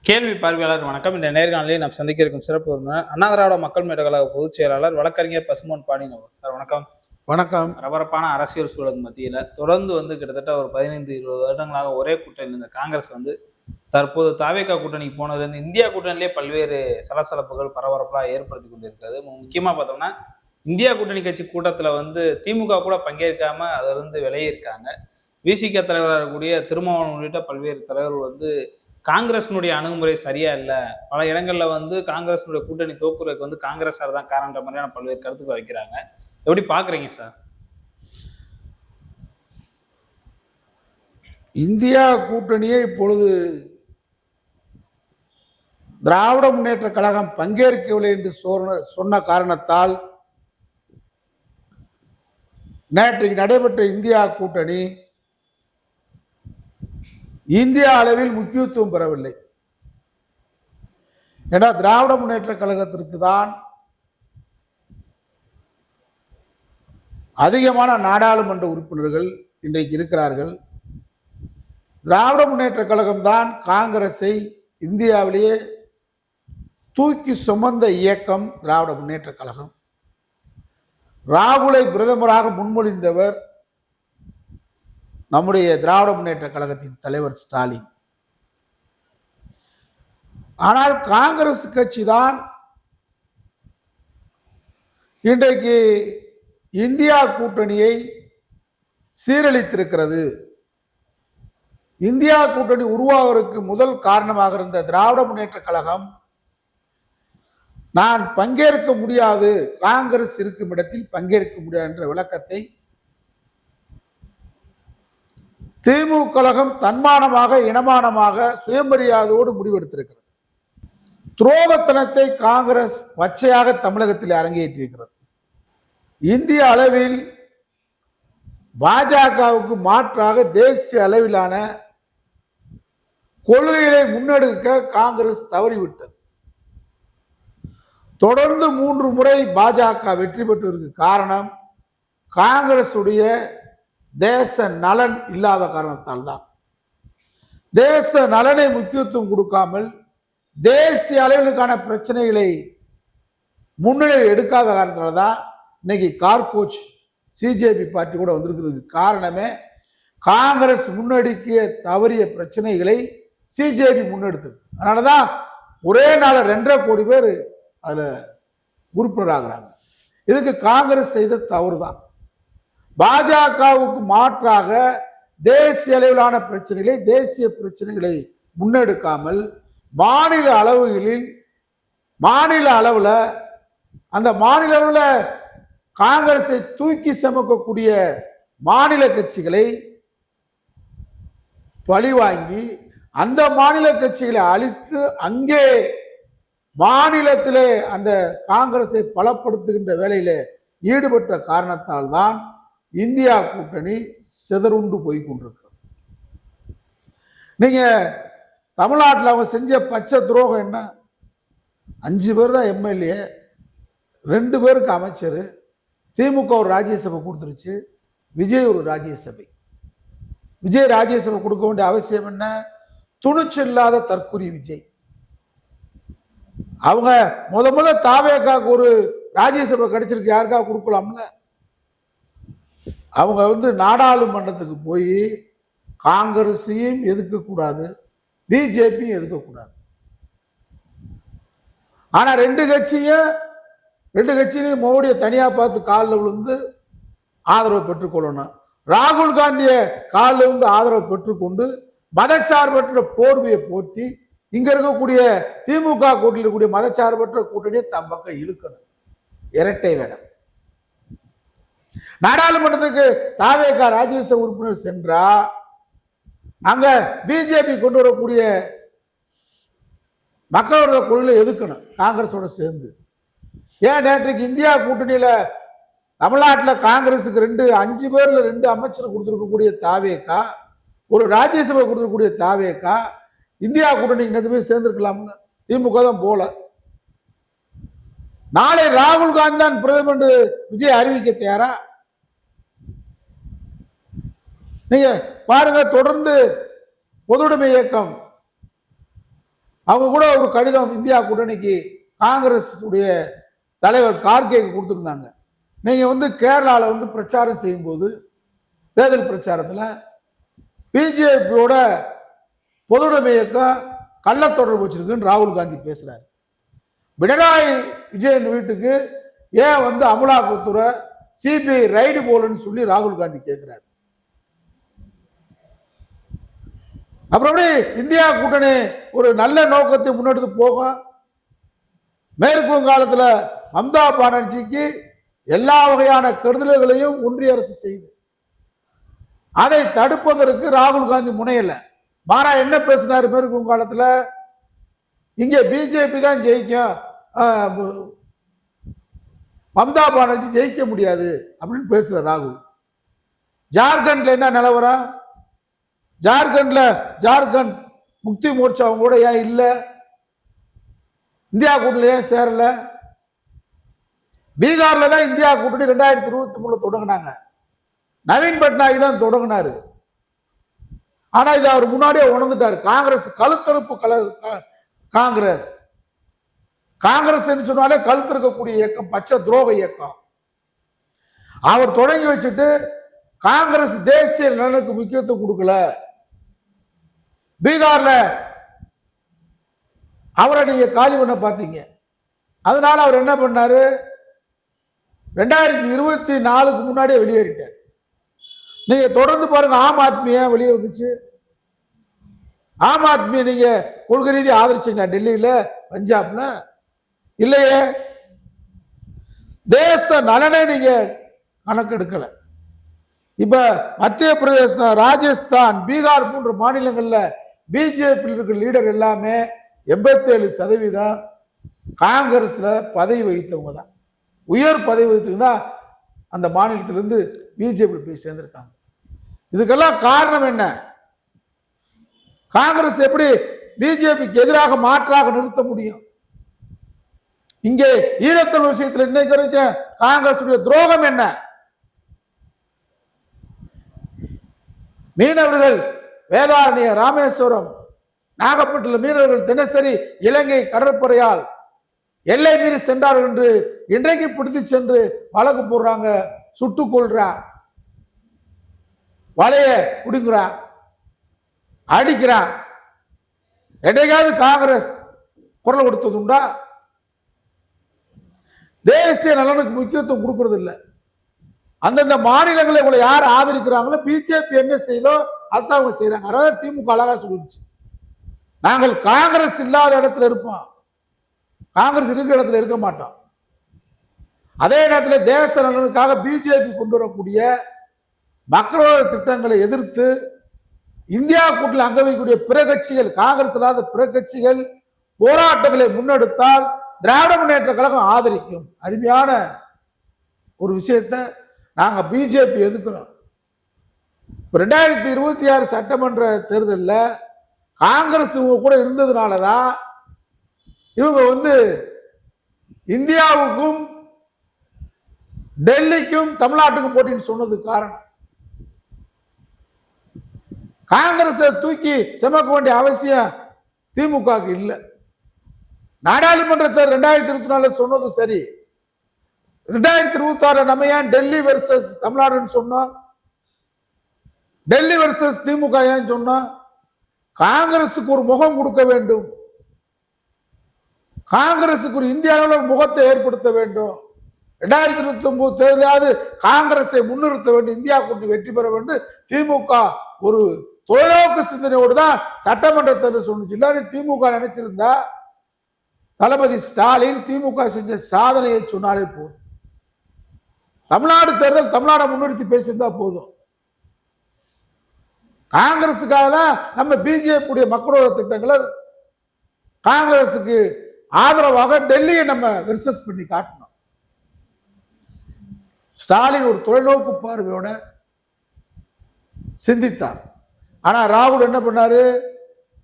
கேள்வி பார்வையாளர் வணக்கம். இந்த நேர்காணலில் நாம் சந்திக்க இருக்கும் சிறப்பு விருந்தினர் அண்ணா திராவிட மக்கள் முன்னேற்ற கழக பொதுச் செயலாளர் வழக்கறிஞர் பசும்பொன் பாண்டியன் சார். வணக்கம். வணக்கம். பரபரப்பான அரசியல் சூழல் மத்தியில் தொடர்ந்து கிட்டத்தட்ட ஒரு 15-20 வருடங்களாக ஒரே கூட்டணியில் இந்த காங்கிரஸ் தற்போது தாவேகா கூட்டணிக்கு போனதுலேருந்து இந்தியா கூட்டணியிலே பல்வேறு சலசலப்புகள் பரபரப்பாக ஏற்படுத்தி கொண்டிருக்கிறது. முக்கியமாக பார்த்தோம்னா இந்தியா கூட்டணி கட்சி கூட்டத்தில் திமுக கூட பங்கேற்காம அதிலிருந்து விலகியிருக்காங்க. விசிக தலைவராக இருக்கக்கூடிய திருமாவளவன் உள்ளிட்ட பல்வேறு தலைவர்கள் காங்கிரஸினுடைய அணுகுமுறை சரியா இல்லை, பல இடங்கள்ல காங்கிரஸினுடைய கூட்டணி தோக்குறதுக்கு காங்கிரஸார் தான் காரணன்ற மாதிரியான பல்வேறு கருத்துக்களை வைக்கிறாங்க. எப்படி பாக்குறீங்க சார்? இந்தியா கூட்டணியை இப்பொழுது திராவிட முன்னேற்ற கழகம் பங்கேற்கவில்லை என்று சொன்ன காரணத்தால் நேற்றைக்கு நடைபெற்ற இந்தியா கூட்டணி இந்திய அளவில் முக்கியத்துவம் பெறவில்லை. ஏன்னா திராவிட முன்னேற்ற கழகத்திற்கு தான் அதிகமான நாடாளுமன்ற உறுப்பினர்கள் இன்றைக்கு இருக்கிறார்கள். திராவிட முன்னேற்ற கழகம் தான் காங்கிரஸை இந்தியாவிலேயே தூக்கி சுமந்த இயக்கம் திராவிட முன்னேற்ற கழகம். ராகுலை பிரதமராக முன்மொழிந்தவர் நம்முடைய திராவிட முன்னேற்ற கழகத்தின் தலைவர் ஸ்டாலின். ஆனால் காங்கிரஸ் கட்சி தான் இன்றைக்கு இந்தியா கூட்டணியை சீரழித்திருக்கிறது. இந்தியா கூட்டணி உருவாவதற்கு முதல் காரணமாக இருந்த திராவிட முன்னேற்ற கழகம் நான் பங்கேற்க முடியாது, காங்கிரஸ் இருக்கும் இடத்தில் பங்கேற்க முடியாது என்ற விளக்கத்தை திமுக கழகம் தன்மானமாக இனமானமாக சுயமரியாதையோடு முடிவெடுத்திருக்கிறது. துரோகத்தனத்தை காங்கிரஸ் பச்சையாக தமிழகத்தில் அரங்கேற்றிருக்கிறது. இந்திய அளவில் பாஜகவுக்கு மாற்றாக தேசிய அளவிலான கொள்கைகளை முன்னெடுக்க காங்கிரஸ் தவறிவிட்டது. தொடர்ந்து 3 முறை பாஜக வெற்றி பெற்றதற்கு காரணம் காங்கிரஸ் உடைய தேச நலன் இல்லாத காரணத்தால் தான். தேச நலனை முக்கியத்துவம் கொடுக்காமல் தேசிய அளவிலுக்கான பிரச்சனைகளை முன்னிலையில் எடுக்காத காரணத்தால் தான் இன்னைக்கு கார்கோச் சிஜேபி பார்ட்டி கூட வந்திருக்கிறதுக்கு காரணமே காங்கிரஸ் முன்னெடுக்க தவறிய பிரச்சனைகளை சிஜேபி முன்னெடுத்தது. அதனால தான் ஒரே நாள் 2.5 கோடி பேர் அதில் உறுப்பினராகிறாங்க. இதுக்கு காங்கிரஸ் செய்த தவறு தான். பாஜகவுக்கு மாற்றாக தேசிய அளவிலான பிரச்சனைகளை தேசிய பிரச்சனைகளை முன்னெடுக்காமல் மாநில அளவில் அந்த மாநில அளவில் காங்கிரஸை தூக்கி சுமக்கக்கூடிய மாநில கட்சிகளை பழிவாங்கி அந்த மாநில கட்சிகளை அழித்து அங்கே மாநிலத்திலே அந்த காங்கிரஸை பலப்படுத்துகின்ற வேலையில ஈடுபட்ட காரணத்தால் தான் இந்தியா கூட்டணி சிதறுண்டு போய் கொண்டிருக்கிறது. நீங்க தமிழ்நாட்டில் அவங்க செஞ்ச பச்சை துரோகம் என்ன? 5 பேர் தான் எம்எல்ஏ, 2 பேருக்கு அமைச்சர், திமுக ஒரு ராஜ்யசபை கொடுத்துருச்சு, விஜய் ஒரு ராஜ்யசபை. விஜய் ராஜ்யசபை கொடுக்க வேண்டிய அவசியம் என்ன? துணிச்சல் இல்லாத தற்குறி விஜய். அவங்க முத தாவேக்காக்கு ஒரு ராஜ்யசபை கிடைச்சிருக்கு, யாருக்காக கொடுக்கலாம்ல? அவங்க நாடாளுமன்றத்துக்கு போய் காங்கிரஸையும் எதிர்க்கக்கூடாது, பிஜேபியும் எதிர்க்கக்கூடாது. ஆனா ரெண்டு கட்சியும் மோடியை தனியா பார்த்து காலில் விழுந்து ஆதரவு பெற்றுக்கொள்ளணும். ராகுல் காந்தியை காலில் விழுந்து ஆதரவு பெற்றுக்கொண்டு மதச்சார்பற்ற போர்வையை போற்றி இங்க இருக்கக்கூடிய திமுக கூட்டணியில் இருக்கக்கூடிய மதச்சார்பற்ற கூட்டணியை தம் பக்கம் இழுக்கணும். இரட்டை வேடம். நாடாளுமன்றத்துக்கு தாவேகா ராஜ்யசபா உறுப்பினர் சென்றா அங்க பிஜேபி கொண்டு வரக்கூடிய மக்களோட கொள்கையை எதிர்க்கணும் காங்கிரஸோட சேர்ந்து. ஏன் நேற்றைக்கு இந்தியா கூட்டணியில தமிழ்நாட்டில் காங்கிரஸுக்கு 5 பேர்ல 2 அமைச்சர் கொடுத்திருக்கக்கூடிய தாவேகா, ஒரு ராஜ்யசபை கொடுத்திருக்கக்கூடிய தாவேகா இந்தியா கூட்டணிக்கு நேரத்துமே சேர்ந்திருக்கலாம்ல. திமுக தான் போல. நாளை ராகுல் காந்தி தான் பிரதமர் விஜய் அறிவிக்க தயாரா? நீங்க பாருங்க, தொடர்ந்து பொதுவுடைமை இயக்கம் அவங்க கூட ஒரு கடிதம் இந்தியா கூட்டணிக்கு காங்கிரஸ் உடைய தலைவர் கார்கேக்கு கொடுத்துருந்தாங்க. நீங்க வந்து கேரளாவில் வந்து பிரச்சாரம் செய்யும்போது தேர்தல் பிரச்சாரத்தில் பிஜேபியோட பொதுவுடைமை இயக்கம் கள்ள தொடர்பு வச்சிருக்குன்னு ராகுல் காந்தி பேசுறாரு. பினராயி விஜயன் வீட்டுக்கு ஏன் வந்து அமலாக்கத்துறை சிபிஐ ரைடு போலன்னு சொல்லி ராகுல் காந்தி கேட்கிறார். அப்புறம் இந்தியா கூட்டணி ஒரு நல்ல நோக்கத்தை முன்னெடுத்து போகும். மேற்கு வங்காளத்தில் மம்தா பானர்ஜிக்கு எல்லா வகையான கெடுதல்களையும் ஒன்றிய அரசு செய்து அதை தடுப்பதற்கு ராகுல் காந்தி முனையல. மாறா என்ன பேசினார் மேற்கு வங்காளத்தில், இங்கே பிஜேபி தான் ஜெயிக்கும், மம்தா பானர்ஜி ஜெயிக்க முடியாது அப்படின்னு பேசுற ராகுல். ஜார்க்கண்ட்ல என்ன நிலவரம்? ஜார்க்கண்ட் முக்தி மோர்ச்சா அவங்க கூட ஏன் இல்லை? இந்தியா கூட்டணி ஏன் சேரல? பீகார்ல தான் இந்தியா கூட்டணி 2023 தொடங்கினாங்க. நவீன் பட்நாயக் தான் தொடங்கினாரு. ஆனா இது அவர் முன்னாடியே உணர்ந்துட்டாரு. காங்கிரஸ் கழுத்தறுப்பு காங்கிரஸ் சொன்னாலே கழுத்து இருக்கக்கூடிய இயக்கம், பச்சை துரோக இயக்கம். அவர் தொடங்கி வச்சுட்டு காங்கிரஸ் தேசிய நலனுக்கு முக்கியத்துவம் கொடுக்கல. பீகார்ல அவரை நீங்க காலி பண்ண பார்த்தீங்க. அதனால அவர் என்ன பண்ணாரு, 2024க்கு முன்னாடியே வெளியேறிட்டார். நீங்க தொடர்ந்து பாருங்க, ஆம் ஆத்மி ஏன் வெளியே வந்துச்சு? ஆம் ஆத்மியை நீங்க கொள்கை ரீதி ஆதரிச்சீங்களா? டெல்லியில, பஞ்சாப்ல இல்லையே. தேச நலனை நீங்க கணக்கெடுக்கல. இப்ப மத்திய பிரதேசம், ராஜஸ்தான், பீகார் போன்ற மாநிலங்கள்ல பிஜேபி இருக்கிற லீடர் எல்லாமே 87% காங்கிரஸ்ல பதவி வகித்தவங்க தான், உயர் பதவி வகித்தவங்க தான் அந்த மாநிலத்திலிருந்து பிஜேபி போய் சேர்ந்திருக்காங்க. இதுக்கெல்லாம் காரணம் என்ன? காங்கிரஸ் எப்படி பிஜேபிக்கு எதிராக மாற்றாக நிறுத்த முடியும்? இங்கே ஈழத்தமிழ் விஷயத்தில் இன்னைக்கு வரைக்கும் காங்கிரசுடைய துரோகம் என்ன? மீனவர்கள் வேதாரண்ய, ராமேஸ்வரம், நாகப்பட்டினம் மீனவர்கள் தினசரி இலங்கை கடற்படையால் எல்லை மீறி சென்றார்கள் என்று இன்றைக்கு பிடித்து சென்று வழக்கு போடுறாங்க. சுட்டுக் கொள்றான், வலைய குடிக்கிறான், அடிக்கிறான். என்னைக்காவது காங்கிரஸ் குரல் கொடுத்தது உண்டா? தேசிய நலனுக்கு முக்கியத்துவம் கொடுக்கறது இல்லை. அந்தந்த மாநிலங்களை உங்களை யார் ஆதரிக்கிறாங்களோ, பிஜேபி என்ன செய்தோ அதான் அவங்க செய்யறாங்க. அதாவது திமுக அழகா சொல்லிடுச்சு, நாங்கள் காங்கிரஸ் இல்லாத இடத்துல இருப்போம், காங்கிரஸ் இருக்கிற இடத்துல இருக்க மாட்டோம். அதே நேரத்தில் தேச நலனுக்காக பிஜேபி கொண்டு வரக்கூடிய மக்களோட திட்டங்களை எதிர்த்து இந்தியா கூட்டணியில் அங்க வைக்கக்கூடிய பிற கட்சிகள், காங்கிரஸ் இல்லாத பிற கட்சிகள் போராட்டங்களை முன்னெடுத்தால் திராவிட முன்னேற்ற கழகம் ஆதரிக்கும். அருமையான ஒரு விஷயத்தை நாங்க பிஜேபி எதிர்க்கிறோம். 2026 சட்டமன்ற தேர்தலில் காங்கிரஸ் இவங்க கூட இருந்ததுனாலதான் இவங்க வந்து இந்தியாவுக்கும் டெல்லிக்கும் தமிழ்நாட்டுக்கும் போட்டின்னு சொன்னதுக்கு காரணம். காங்கிரஸை தூக்கி சுமக்க வேண்டிய அவசியம் திமுகவுக்கு இல்லை. நாடாளுமன்றத்தை 2024 சொன்னது சரி, 2026 நம்ம ஏன் டெல்லி வெர்சஸ் தமிழ்நாடுன்னு சொன்னோம்? டெல்லி வெர்சஸ் திமுக ஏன் சொன்னோம்? காங்கிரசுக்கு ஒரு முகம் கொடுக்க வேண்டும், காங்கிரசுக்கு ஒரு இந்திய அளவில் ஒரு முகத்தை ஏற்படுத்த வேண்டும். 2029 தேர்தலாவது காங்கிரஸை முன்னிறுத்த வேண்டும், இந்தியா கூட்டணி வெற்றி பெற வேண்டும். திமுக ஒரு தொலைநோக்கு சிந்தனையோடு தான் சட்டமன்ற தேர்தல் சொன்னிச்சு. இல்லாத திமுக நினைச்சிருந்தா தளபதி ஸ்டாலின் திமுக செஞ்ச சாதனையை சொன்னாலே போதும். தமிழ்நாடு தேர்தல் தமிழ்நாடு முன்னிறுத்தி பேசியிருந்தா போதும். காங்கிரஸுக்காக தான் நம்ம பிஜேபி மக்களோட திட்டங்களை காங்கிரசுக்கு ஆதரவாக டெல்லியை நம்ம வெர்சஸ் பண்ணி காட்டணும். ஸ்டாலின் ஒரு தொலைநோக்கு பார்வையோட சிந்தித்தார். ஆனா ராகுல் என்ன பண்ணாரு,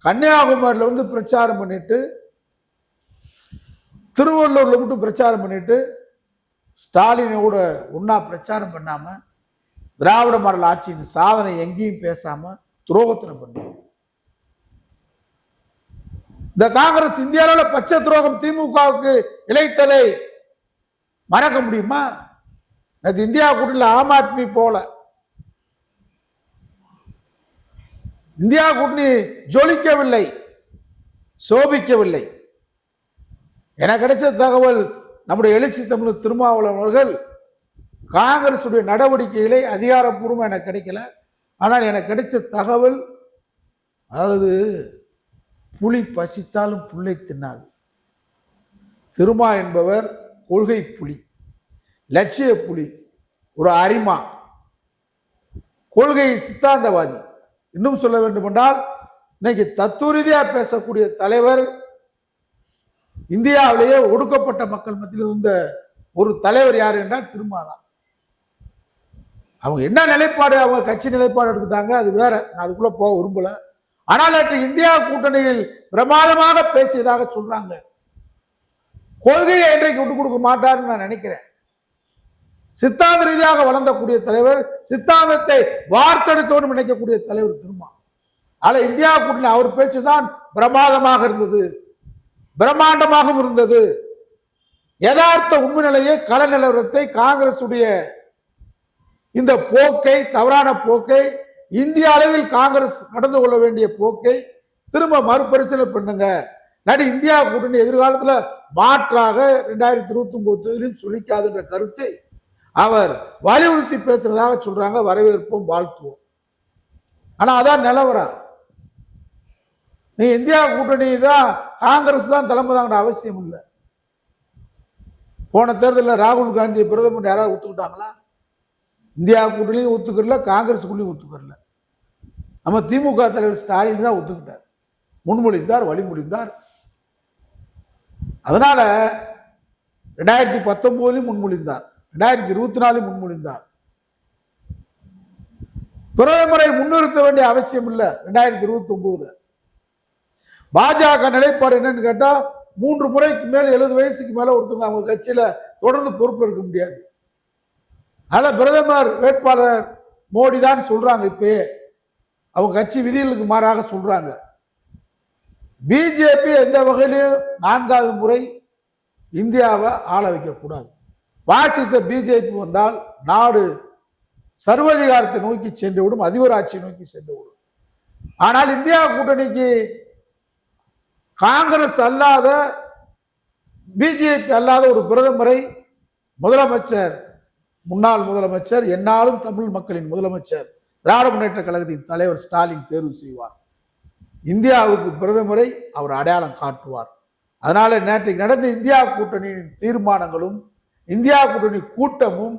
கன்னியாகுமரியில வந்து பிரச்சாரம் பண்ணிட்டு, திருவள்ளூர்ல மட்டும் பிரச்சாரம் பண்ணிட்டு, ஸ்டாலினோட ஒன்னா பிரச்சாரம் பண்ணாம, திராவிட மாடல் ஆட்சியின் சாதனை எங்கேயும் பேசாம துரோகத்தனம் பண்ணி இந்த காங்கிரஸ் இந்தியாவில் பச்சை துரோகம் திமுகவுக்கு இழைத்ததை மறக்க முடியுமா? அது இந்தியா கூட்டணியில் ஆம் ஆத்மி போல இந்தியா கூட்டணி ஜொலிக்கவில்லை, சோபிக்கவில்லை. எனக்கு கிடைச்ச தகவல், நம்முடைய எழுச்சி தமிழ் திருமாவளவன் அவர்கள் காங்கிரசுடைய நடவடிக்கைகளை அதிகாரப்பூர்வமாக எனக்கு கிடைக்கல. ஆனால் எனக்கு கிடைச்ச தகவல், அதாவது புலி பசித்தாலும் புல்லை தின்னாது. திருமா என்பவர் கொள்கை புலி, லட்சிய புலி, ஒரு அரிமா, கொள்கை சித்தாந்தவாதி. இன்னும் சொல்ல வேண்டும் என்றால், இன்னைக்கு தத்துவ ரீதியா பேசக்கூடிய தலைவர், இந்தியாவிலேயே ஒடுக்கப்பட்ட மக்கள் மத்தியில் இருந்த ஒரு தலைவர் யார் என்றால் திருமா தான். அவங்க என்ன நிலைப்பாடு, அவங்க கட்சி நிலைப்பாடு எடுத்துட்டாங்க, அது வேற, நான் அதுக்குள்ள போக விரும்பல. ஆனால் நேற்று இந்தியா கூட்டணியில் பிரமாதமாக பேசியதாக சொல்றாங்க. கொள்கையை இன்றைக்கு விட்டு கொடுக்க மாட்டாருன்னு நான் நினைக்கிறேன். சித்தாந்த ரீதியாக வளர்ந்தக்கூடிய தலைவர், சித்தாந்தத்தை வார்த்தெடுக்க வேண்டும் நினைக்கக்கூடிய தலைவர் திருமா. ஆனா இந்தியா கூட்டணி அவர் பேச்சுதான் பிரமாதமாக இருந்தது, பிரம்மாண்டமாகவும் இருந்தது. யதார்த்த உண்மை நிலையை, கள நிலவரத்தை, காங்கிரசுடைய இந்த போக்கை, தவறான போக்கை, இந்திய அளவில் காங்கிரஸ் நடந்து கொள்ள வேண்டிய போக்கை திரும்ப மறுபரிசீலனை பண்ணுங்க. நடு இந்தியா கூட்டணி எதிர்காலத்தில் மாற்றாக 2029 சொல்லிக்காது என்ற கருத்தை அவர் வலியுறுத்தி பேசுறதாக சொல்றாங்க. வரவேற்போம், வாழ்த்துவோம். ஆனா அதான் நிலவரம். நீ இந்தியா கூட்டணி தான், காங்கிரஸ் தான் தலைமை தாங்கிற அவசியம் இல்லை. போன தேர்தலில் ராகுல் காந்தி பிரதமர் யாராவது ஒத்துக்கிட்டாங்களா? இந்தியா கூட்டணியும் ஒத்துக்கிறல, காங்கிரஸுக்குள்ளேயும் ஒத்துக்கிறல. நம்ம திமுக தலைவர் ஸ்டாலின் தான் ஒத்துக்கிட்டார், முன்மொழிந்தார், வழிமொழிந்தார். அதனால 2019 முன்மொழிந்தார், 2024 முன்மொழிந்தார். பிரதமரை முன்னிறுத்த வேண்டிய அவசியம் இல்லை. 2029 பாஜக நிலைப்பாடு என்னன்னு கேட்டா, 3 முறைக்கு மேல 70 வயசுக்கு மேல ஒருத்தவங்க அவங்க கட்சியில தொடர்ந்து பொறுப்பில் இருக்க முடியாது. அதனால பிரதமர் வேட்பாளர் மோடி தான் சொல்றாங்க. இப்பயே அவங்க கட்சி விதிகளுக்கு மாறாக சொல்றாங்க. பிஜேபி எந்த வகையிலும் 4வது முறை இந்தியாவை ஆள வைக்க கூடாது. பாசிச பிஜேபி வந்தால் நாடு சர்வதிகாரத்தை நோக்கி சென்று விடும், அதிபராட்சியை நோக்கி சென்று விடும். ஆனால் இந்தியா கூட்டணிக்கு காங்கிரஸ் அல்லாத, பிஜேபி அல்லாத ஒரு பிரதமரை முதலமைச்சர், முன்னாள் முதலமைச்சர், எந்நாளும் தமிழ் மக்களின் முதலமைச்சர், திராவிட முன்னேற்ற கழகத்தின் தலைவர் ஸ்டாலின் தேர்வு செய்வார். இந்தியாவுக்கு பிரதமரை அவர் அடையாளம் காட்டுவார். அதனால நேற்றைக்கு நடந்த இந்தியா கூட்டணியின் தீர்மானங்களும் இந்தியா கூட்டணி கூட்டமும்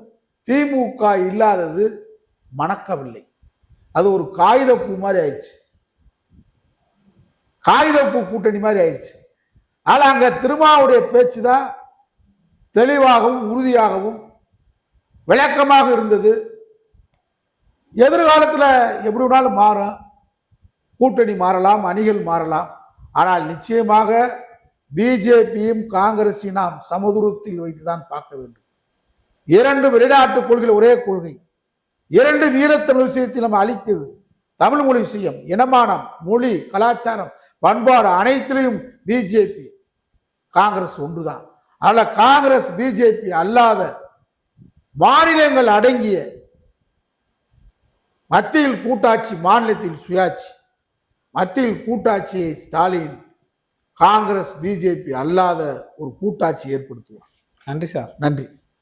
திமுக இல்லாதது மணக்கவில்லை. அது ஒரு காகிதப்பூ மாதிரி ஆயிடுச்சு, காகிதப்பூ கூட்டணி மாதிரி ஆயிடுச்சு. ஆனால் அங்க திருமாவுடைய பேச்சு தான் தெளிவாகவும் உறுதியாகவும் விளக்கமாக இருந்தது. எதிர்காலத்தில் எப்படி வேணாலும் மாறும், கூட்டணி மாறலாம், அணிகள் மாறலாம். ஆனால் நிச்சயமாக பிஜேபியும் காங்கிரஸையும் நாம் சமதூரத்தில் வைத்துதான் பார்க்க வேண்டும். 2 வெளிநாட்டு கொள்கை, ஒரே கொள்கை. 2 ஈழத்தமிழ் விஷயத்தில் நம்ம அளிக்குது. தமிழ் மொழி விஷயம், இனமானம், மொழி, கலாச்சாரம், பண்பாடு அனைத்திலையும் பிஜேபி காங்கிரஸ் ஒன்றுதான். அதனால காங்கிரஸ் பிஜேபி அல்லாத மாநிலங்கள் அடங்கிய மத்தியில் கூட்டாட்சி, மாநிலத்தில் சுயாட்சி, மத்தியில் கூட்டாட்சியை ஸ்டாலின் காங்கிரஸ் பிஜேபி அல்லாத ஒரு கூட்டாட்சி ஏற்படுத்துவார். நன்றி சார். நன்றி.